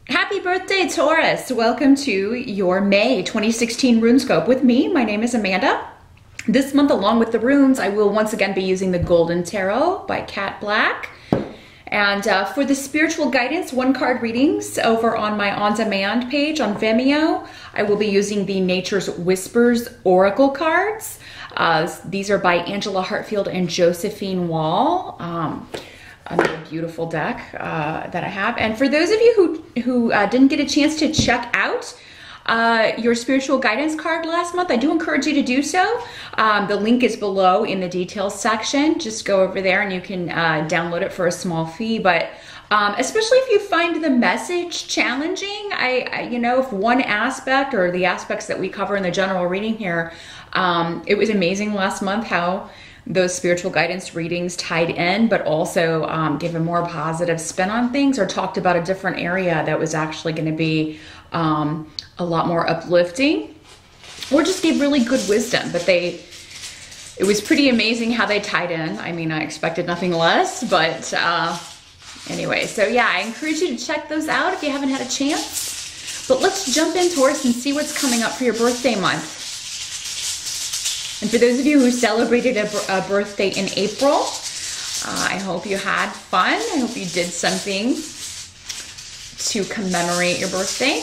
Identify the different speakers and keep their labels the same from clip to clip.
Speaker 1: Happy birthday, Taurus! Welcome to your May 2016 Runescope with me. My name is Amanda. This month, along with the runes, I will once again be using the Golden Tarot by Cat Black. And for the spiritual guidance, one-card readings over on my on-demand page on Vimeo, I will be using the Nature's Whispers Oracle cards. These are by Angela Hartfield and Josephine Wall. Another beautiful deck that I have. And for those of you who didn't get a chance to check out your spiritual guidance card last month, I do encourage you to do so. The link is below in the details section. Just go over there and you can download it for a small fee. But especially if you find the message challenging, you know, if one aspect or the aspects that we cover in the general reading here, it was amazing last month how those spiritual guidance readings tied in, but also gave a more positive spin on things or talked about a different area that was actually going to be a lot more uplifting, or just gave really good wisdom. But it was pretty amazing how they tied in. I mean, I expected nothing less, but anyway, so yeah, I encourage you to check those out if you haven't had a chance. But let's jump in, Taurus, and see what's coming up for your birthday month. And for those of you who celebrated a birthday in April, I hope you had fun. I hope you did something to commemorate your birthday.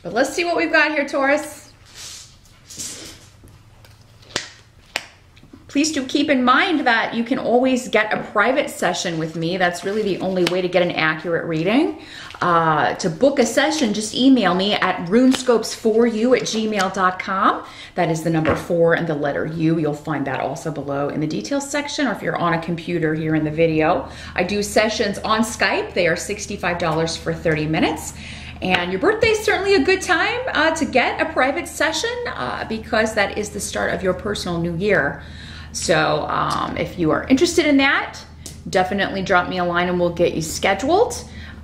Speaker 1: But let's see what we've got here, Taurus. Please do keep in mind that you can always get a private session with me. That's really the only way to get an accurate reading. To book a session, just email me at runescopes4u@gmail.com. That is the number 4 and the letter U. You'll find that also below in the details section, or if you're on a computer here in the video. I do sessions on Skype. They are $65 for 30 minutes. And your birthday is certainly a good time to get a private session because that is the start of your personal new year. So if you are interested in that, definitely drop me a line and we'll get you scheduled.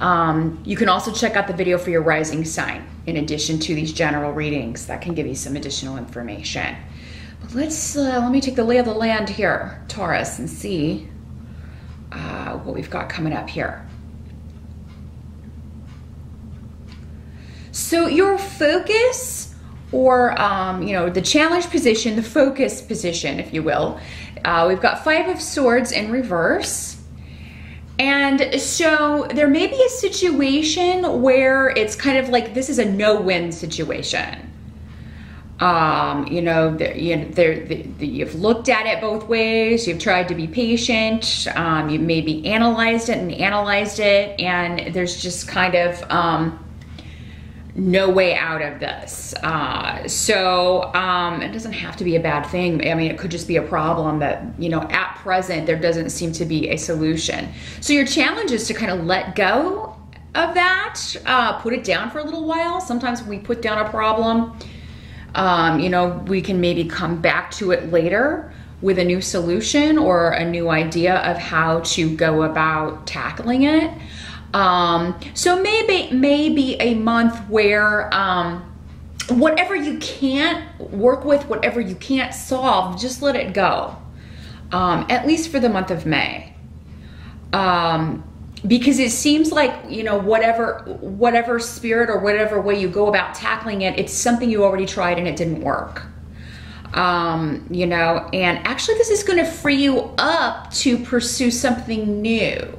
Speaker 1: You can also check out the video for your rising sign in addition to these general readings that can give you some additional information. But let me take the lay of the land here, Taurus, and see what we've got coming up here. So your focus, or you know, the challenge position, the focus position, if you will, we've got 5 of Swords in reverse. And so there may be a situation where it's kind of like this is a no-win situation. You know, you've looked at it both ways. You've tried to be patient. You maybe analyzed it, and there's just kind of no way out of this. It doesn't have to be a bad thing. I mean, it could just be a problem that, you know, at present, there doesn't seem to be a solution. So your challenge is to kind of let go of that, put it down for a little while. Sometimes when we put down a problem, you know, we can maybe come back to it later with a new solution or a new idea of how to go about tackling it. So maybe a month where whatever you can't work with, whatever you can't solve, just let it go, at least for the month of May. Because it seems like, you know, whatever spirit or whatever way you go about tackling it, it's something you already tried and it didn't work. You know, and actually this is going to free you up to pursue something new.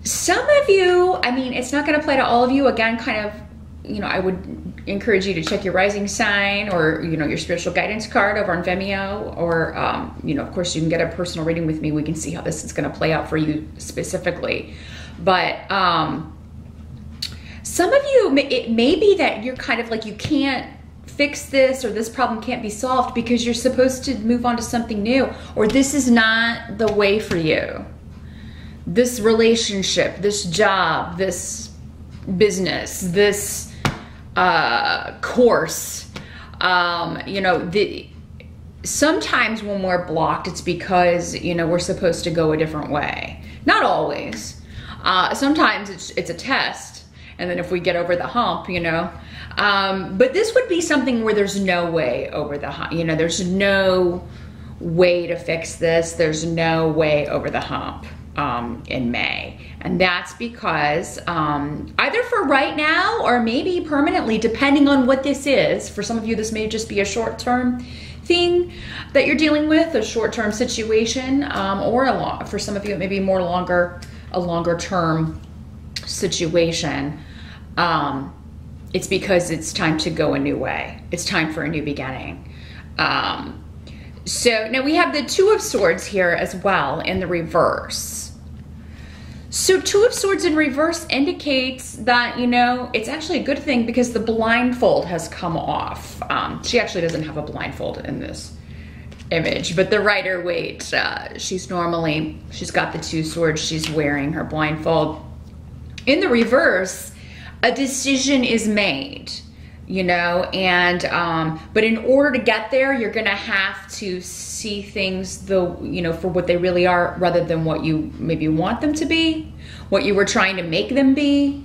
Speaker 1: Some of you, I mean, it's not going to apply to all of you. Again, kind of, you know, I would encourage you to check your rising sign or, you know, your spiritual guidance card over on Vimeo, or, you know, of course you can get a personal reading with me. We can see how this is going to play out for you specifically. But some of you, it may be that you're kind of like, you can't fix this, or this problem can't be solved because you're supposed to move on to something new, or this is not the way for you. This relationship, this job, this business, this course, you know, sometimes when we're blocked, it's because, you know, we're supposed to go a different way. Not always. Sometimes it's a test, and then if we get over the hump, you know. But this would be something where there's no way over the hump. You know, there's no way to fix this. There's no way over the hump in May. And that's because either for right now or maybe permanently, depending on what this is. For some of you, this may just be a short-term thing that you're dealing with, a short-term situation, or for some of you, it may be more a longer-term situation. It's because it's time to go a new way. It's time for a new beginning. So now we have the Two of Swords here as well in the reverse. So Two of Swords in reverse indicates that, you know, it's actually a good thing because the blindfold has come off. She actually doesn't have a blindfold in this image, but the Rider-Waite, she's got the Two Swords, she's wearing her blindfold. In the reverse, a decision is made, you know, and but in order to get there, you're gonna have to see things for what they really are, rather than what you maybe want them to be, what you were trying to make them be,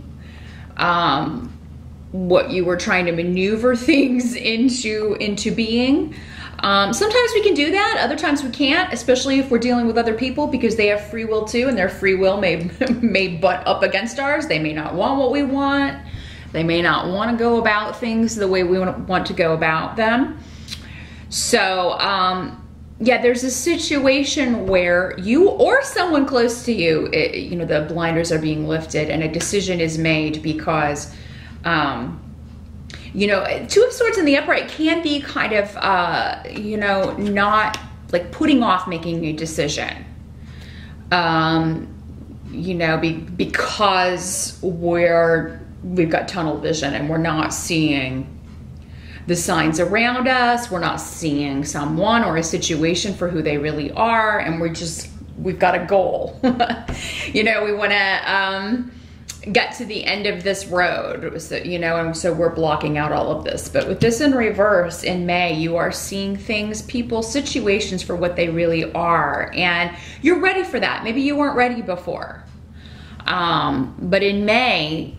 Speaker 1: what you were trying to maneuver things into being. Sometimes we can do that, other times we can't, especially if we're dealing with other people, because they have free will too, and their free will may butt up against ours. They may not want what we want. They may not want to go about things the way we want to go about them. So, yeah, there's a situation where you or someone close to you, you know, the blinders are being lifted and a decision is made because, you know, Two of Swords in the upright can be kind of, you know, not like putting off making a decision, you know, because we've got tunnel vision and we're not seeing the signs around us. We're not seeing someone or a situation for who they really are. And we've got a goal. You know, we want to get to the end of this road, so, you know, and so we're blocking out all of this. But with this in reverse in May, you are seeing things, people, situations for what they really are. And you're ready for that. Maybe you weren't ready before. But in May,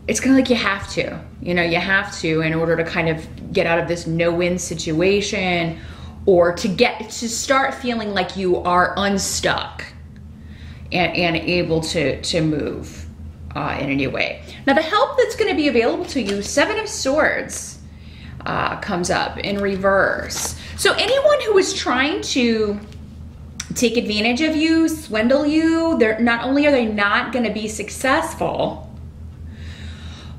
Speaker 1: it's kind of like you have to, you know, you have to in order to kind of get out of this no-win situation, or to start feeling like you are unstuck and able to move in a new way. Now the help that's going to be available to you, Seven of Swords comes up in reverse. So anyone who is trying to take advantage of you, swindle you, not only are they not going to be successful,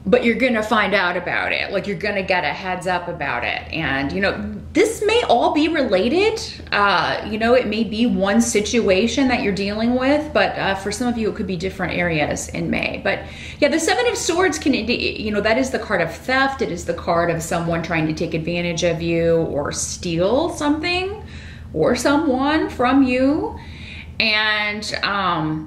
Speaker 1: but you're gonna find out about it. Like, you're gonna get a heads up about it. And, you know, this may all be related. You know, it may be one situation that you're dealing with, but for some of you, it could be different areas in May. But yeah, the Seven of Swords can, you know, that is the card of theft. It is the card of someone trying to take advantage of you or steal something or someone from you. And,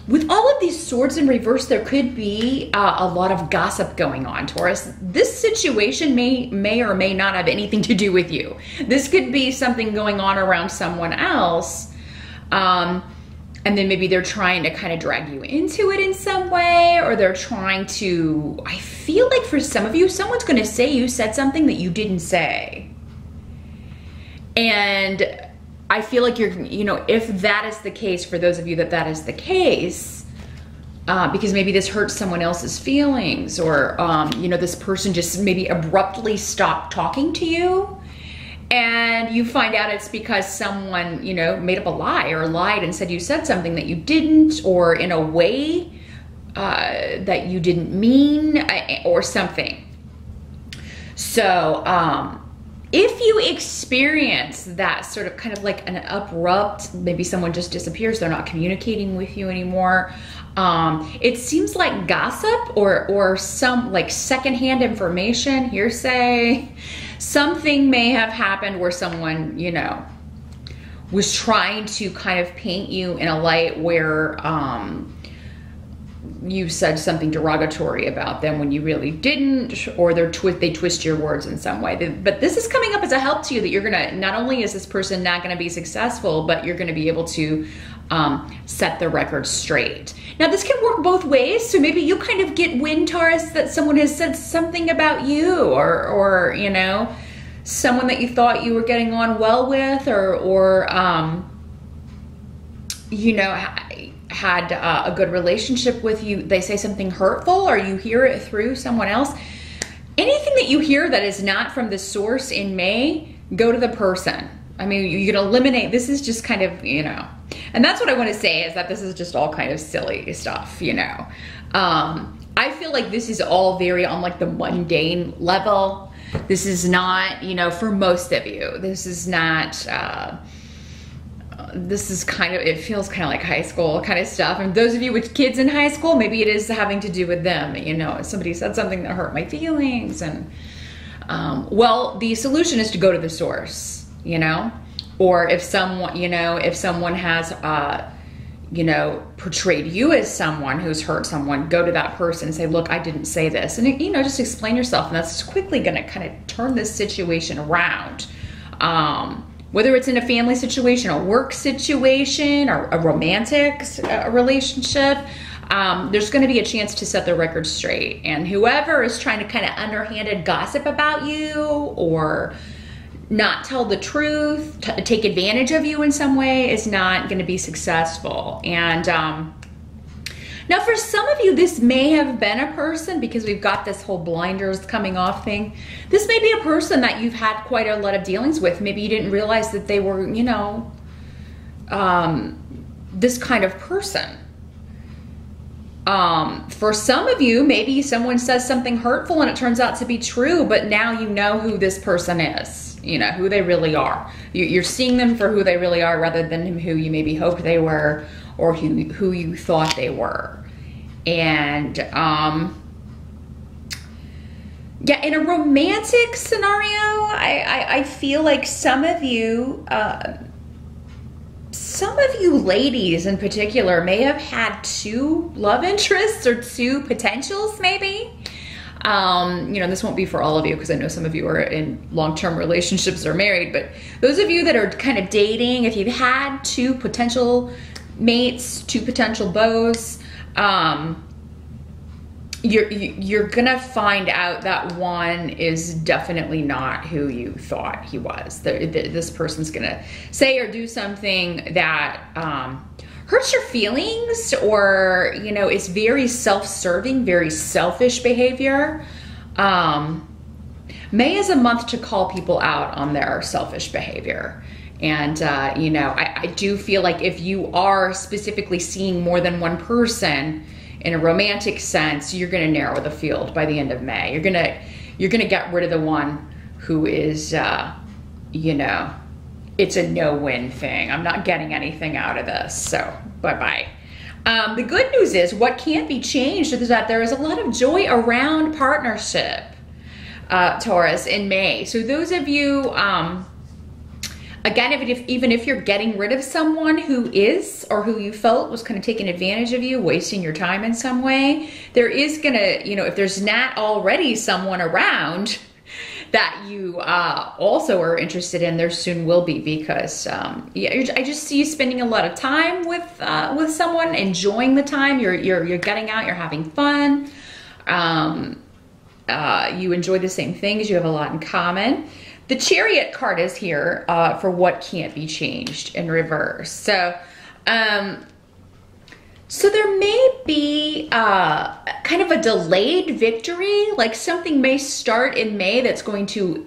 Speaker 1: with all of these swords in reverse, there could be a lot of gossip going on, Taurus. This situation may or may not have anything to do with you. This could be something going on around someone else. And then maybe they're trying to kind of drag you into it in some way, or they're trying to, I feel like for some of you, someone's going to say you said something that you didn't say. And I feel like you know, if that is the case, for those of you that is the case, because maybe this hurts someone else's feelings, or, you know, this person just maybe abruptly stopped talking to you, and you find out it's because someone, you know, made up a lie or lied and said you said something that you didn't, or in a way that you didn't mean, or something. So, if you experience that sort of kind of like an abrupt, maybe someone just disappears, they're not communicating with you anymore. It seems like gossip or some like secondhand information, hearsay. Something may have happened where someone, you know, was trying to kind of paint you in a light where you said something derogatory about them when you really didn't, or they twist your words in some way. But this is coming up as a help to you, that you're gonna, not only is this person not gonna be successful, but you're gonna be able to set the record straight. Now this can work both ways. So maybe you kind of get wind, Taurus, that someone has said something about you, or you know, someone that you thought you were getting on well with, or you know, had a good relationship with you, they say something hurtful or you hear it through someone else. Anything that you hear that is not from the source in May, go to the person. I mean, you can eliminate, this is just kind of, you know, and that's what I want to say is that this is just all kind of silly stuff, you know. I feel like this is all very on like the mundane level. This is not, you know, for most of you, this is not, this is kind of, it feels kind of like high school kind of stuff. And those of you with kids in high school, maybe it is having to do with them. You know, somebody said something that hurt my feelings. And, well, the solution is to go to the source, you know, or if someone, you know, if someone has, you know, portrayed you as someone who's hurt someone, go to that person and say, look, I didn't say this. And, you know, just explain yourself. And that's quickly going to kind of turn this situation around. Whether it's in a family situation, a work situation, or a romantic relationship, there's going to be a chance to set the record straight. And whoever is trying to kind of underhanded gossip about you or not tell the truth, take advantage of you in some way is not going to be successful. And now for some of you, this may have been a person, because we've got this whole blinders coming off thing. This may be a person that you've had quite a lot of dealings with. Maybe you didn't realize that they were, you know, this kind of person. For some of you, maybe someone says something hurtful and it turns out to be true, but now you know who this person is, you know, who they really are. You're seeing them for who they really are rather than who you maybe hoped they were or who you thought they were. And, yeah, in a romantic scenario, I feel like some of you ladies in particular may have had two love interests or two potentials maybe. You know, this won't be for all of you because I know some of you are in long-term relationships or married, but those of you that are kind of dating, if you've had two potential mates, two potential beaus, you're gonna find out that one is definitely not who you thought he was. This person's gonna say or do something that hurts your feelings, or, you know, is very self-serving, very selfish behavior. May is a month to call people out on their selfish behavior. And, you know, I do feel like if you are specifically seeing more than one person in a romantic sense, you're going to narrow the field by the end of May. You're going to get rid of the one who is, you know, it's a no-win thing. I'm not getting anything out of this. So bye-bye. The good news is what can't be changed is that there is a lot of joy around partnership, Taurus, in May. So those of you, again, even if you're getting rid of someone who is, or who you felt was kind of taking advantage of you, wasting your time in some way, there is gonna, you know, if there's not already someone around that you also are interested in, there soon will be, because yeah, I just see you spending a lot of time with someone, enjoying the time. You're getting out, you're having fun. You enjoy the same things. You have a lot in common. The Chariot card is here for what can't be changed in reverse. So, so there may be kind of a delayed victory, like something may start in May that's going to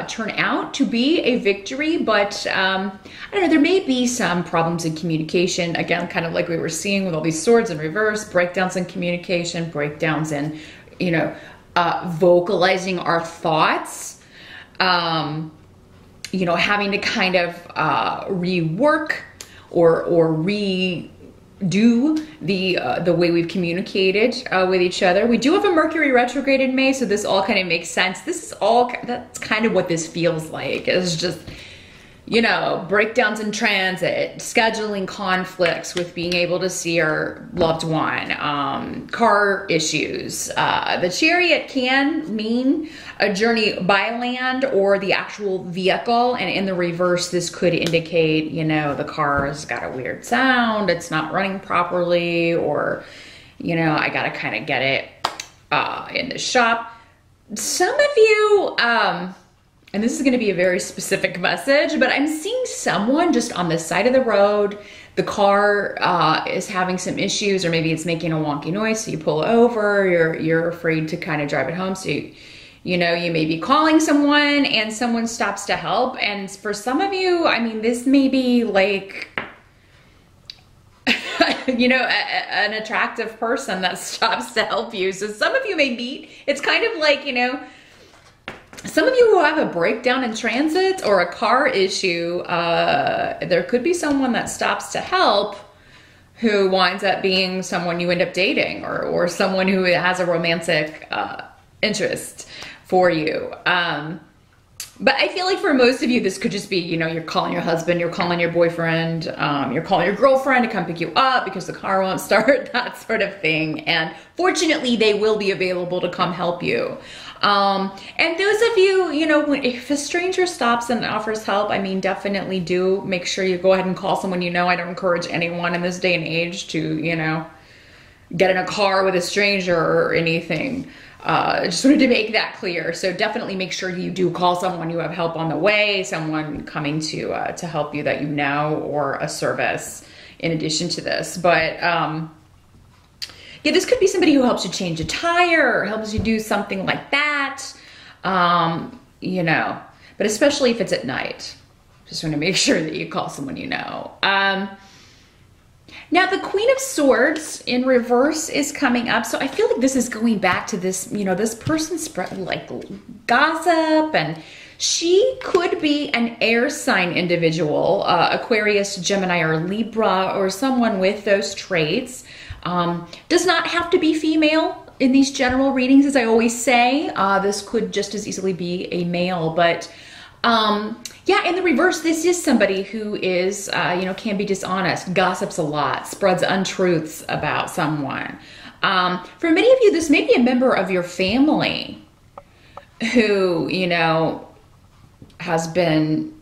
Speaker 1: turn out to be a victory, but I don't know, there may be some problems in communication, again, kind of like we were seeing with all these swords in reverse, breakdowns in communication, breakdowns in, you know, vocalizing our thoughts. You know, having to kind of rework or redo the way we've communicated with each other. We do have a Mercury retrograde in May, so this all kind of makes sense. This is all, that's kind of what this feels like. It's just, you know, breakdowns in transit, scheduling conflicts with being able to see our loved one, car issues. The Chariot can mean a journey by land or the actual vehicle, and in the reverse, this could indicate, you know, the car has got a weird sound, it's not running properly, or, you know, I gotta kind of get it in the shop. Some of you, and this is going to be a very specific message, but I'm seeing someone just on the side of the road the car is having some issues, or maybe it's making a wonky noise, so you pull over, you're afraid to kind of drive it home, so you know, you may be calling someone and someone stops to help. And for some of you, I mean, this may be like, you know, an attractive person that stops to help you. So some of you may meet, it's kind of like, you know, some of you who have a breakdown in transit or a car issue, there could be someone that stops to help who winds up being someone you end up dating, or someone who has a romantic interest for you. But I feel like for most of you, this could just be, you know, you're calling your husband, you're calling your boyfriend, you're calling your girlfriend to come pick you up because the car won't start, that sort of thing. And fortunately, they will be available to come help you. And those of you, you know, if a stranger stops and offers help, I mean, definitely do make sure you go ahead and call someone you know. I don't encourage anyone in this day and age to, you know, get in a car with a stranger or anything. I just wanted to make that clear. So definitely make sure you do call someone you have help on the way, someone coming to help you that you know, or a service in addition to this. But yeah, this could be somebody who helps you change a tire or helps you do something like that, you know, but especially if it's at night. Just want to make sure that you call someone you know. Now, the Queen of Swords in reverse is coming up. So I feel like this is going back to this, you know, this person spread like gossip, and she could be an air sign individual, Aquarius, Gemini, or Libra, or someone with those traits. Does not have to be female in these general readings, as I always say. This could just as easily be a male, but yeah, in the reverse, this is somebody who is, you know, can be dishonest, gossips a lot, spreads untruths about someone. For many of you, this may be a member of your family who, you know, has been,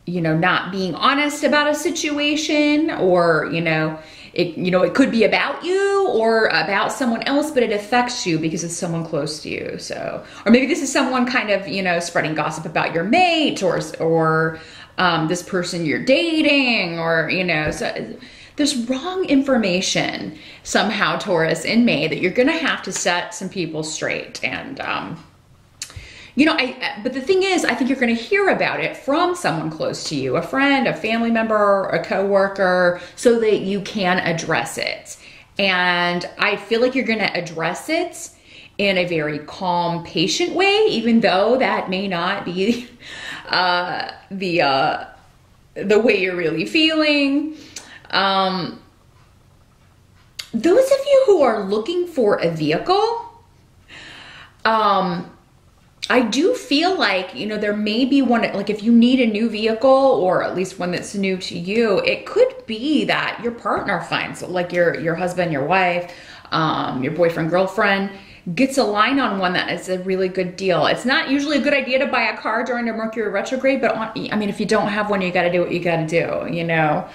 Speaker 1: you know, not being honest about a situation, or, you know, it could be about you or about someone else, but it affects you because it's someone close to you. So, or maybe this is someone kind of, you know, spreading gossip about your mate, or this person you're dating, or, you know, so there's wrong information somehow, Taurus, in May, that you're going to have to set some people straight. And, you know, but the thing is, I think you're going to hear about it from someone close to you, a friend, a family member, a coworker, so that you can address it. And I feel like you're going to address it in a very calm, patient way, even though that may not be the way you're really feeling. Those of you who are looking for a vehicle, I do feel like, you know, there may be one, like if you need a new vehicle, or at least one that's new to you, it could be that your partner finds, like your husband, your wife, your boyfriend, girlfriend, gets a line on one that is a really good deal. It's not usually a good idea to buy a car during a Mercury retrograde, but I mean, if you don't have one, you got to do what you got to do, you know?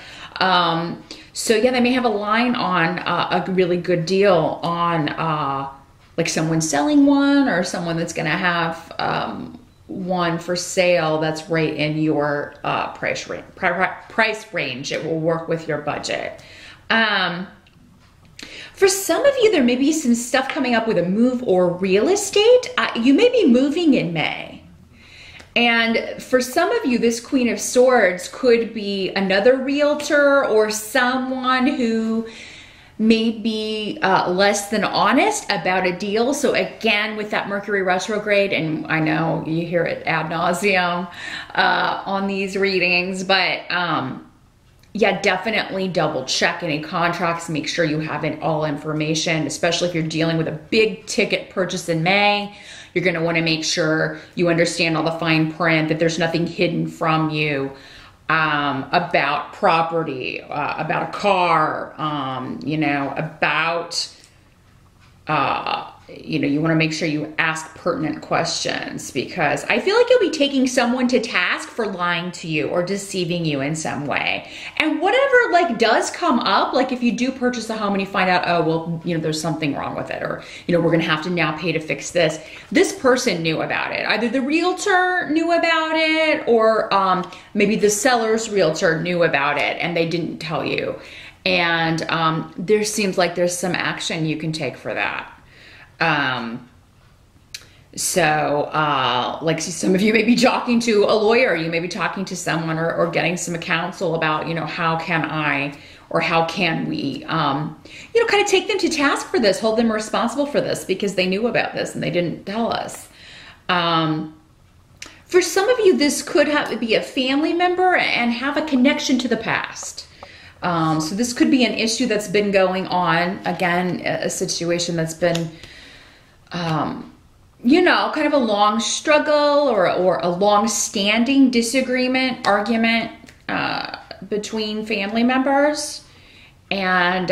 Speaker 1: So yeah, they may have a line on a really good deal on, like someone selling one, or someone that's going to have one for sale that's right in your price range. It will work with your budget. For some of you, there may be some stuff coming up with a move or real estate. You may be moving in May. And for some of you, this Queen of Swords could be another realtor, or someone who may be less than honest about a deal. So again, with that Mercury retrograde, and I know you hear it ad nauseum on these readings, but yeah, definitely double check any contracts, make sure you have all information, especially if you're dealing with a big ticket purchase in May. You're gonna wanna make sure you understand all the fine print, that there's nothing hidden from you about property, about a car, you know, about you know, you want to make sure you ask pertinent questions, because I feel like you'll be taking someone to task for lying to you or deceiving you in some way. And whatever like does come up, like if you do purchase a home and you find out, oh, well, you know, there's something wrong with it, or, you know, we're going to have to now pay to fix this. This person knew about it. Either the realtor knew about it, or maybe the seller's realtor knew about it and they didn't tell you. And there seems like there's some action you can take for that. Like some of you may be talking to a lawyer, you may be talking to someone or getting some counsel about, you know, how can I, or how can we, you know, kind of take them to task for this, hold them responsible for this because they knew about this and they didn't tell us. For some of you, this could be a family member and have a connection to the past. So this could be an issue that's been going on, again, a situation that's been, you know, kind of a long struggle or a long-standing disagreement, argument between family members. And,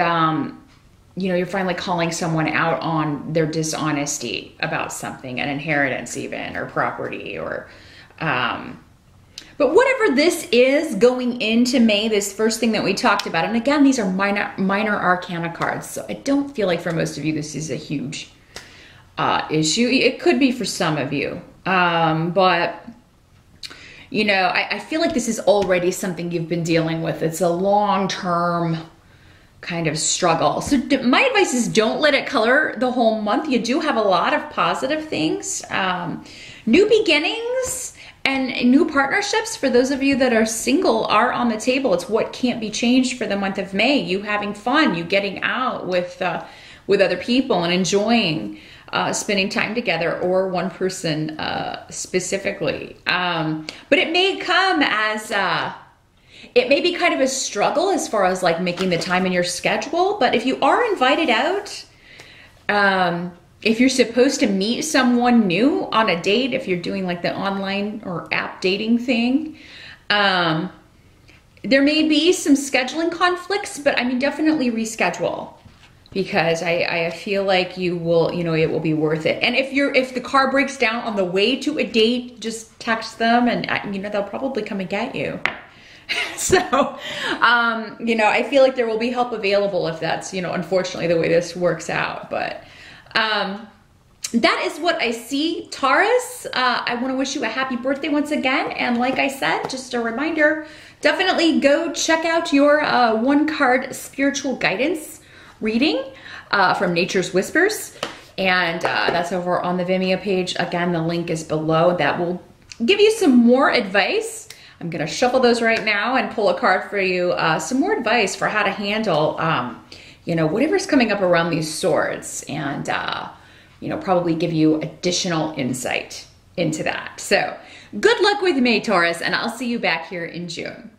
Speaker 1: you know, you're finally calling someone out on their dishonesty about something, an inheritance even, or property, or... But whatever this is going into May, this first thing that we talked about, and again, these are minor arcana cards, so I don't feel like for most of you this is a huge issue. It could be for some of you, but you know, I feel like this is already something you've been dealing with. It's a long-term kind of struggle. So my advice is don't let it color the whole month. You do have a lot of positive things, new beginnings, and new partnerships. For those of you that are single are on the table. It's what can't be changed for the month of May. You having fun, you getting out with other people and enjoying spending time together, or one person specifically. But it may come as, it may be kind of a struggle as far as like making the time in your schedule. But if you are invited out, if you're supposed to meet someone new on a date, if you're doing like the online or app dating thing, there may be some scheduling conflicts, but I mean, definitely reschedule, because I feel like you will, you know, it will be worth it. And if the car breaks down on the way to a date, just text them and, you know, they'll probably come and get you. So, you know, I feel like there will be help available if that's, you know, unfortunately the way this works out. But that is what I see, Taurus. I want to wish you a happy birthday once again. And like I said, just a reminder, definitely go check out your one-card spiritual guidance reading from Nature's Whispers. And that's over on the Vimeo page. Again, the link is below. That will give you some more advice. I'm going to shuffle those right now and pull a card for you. Some more advice for how to handle you know, whatever's coming up around these swords, and, you know, probably give you additional insight into that. So good luck with May, Taurus, and I'll see you back here in June.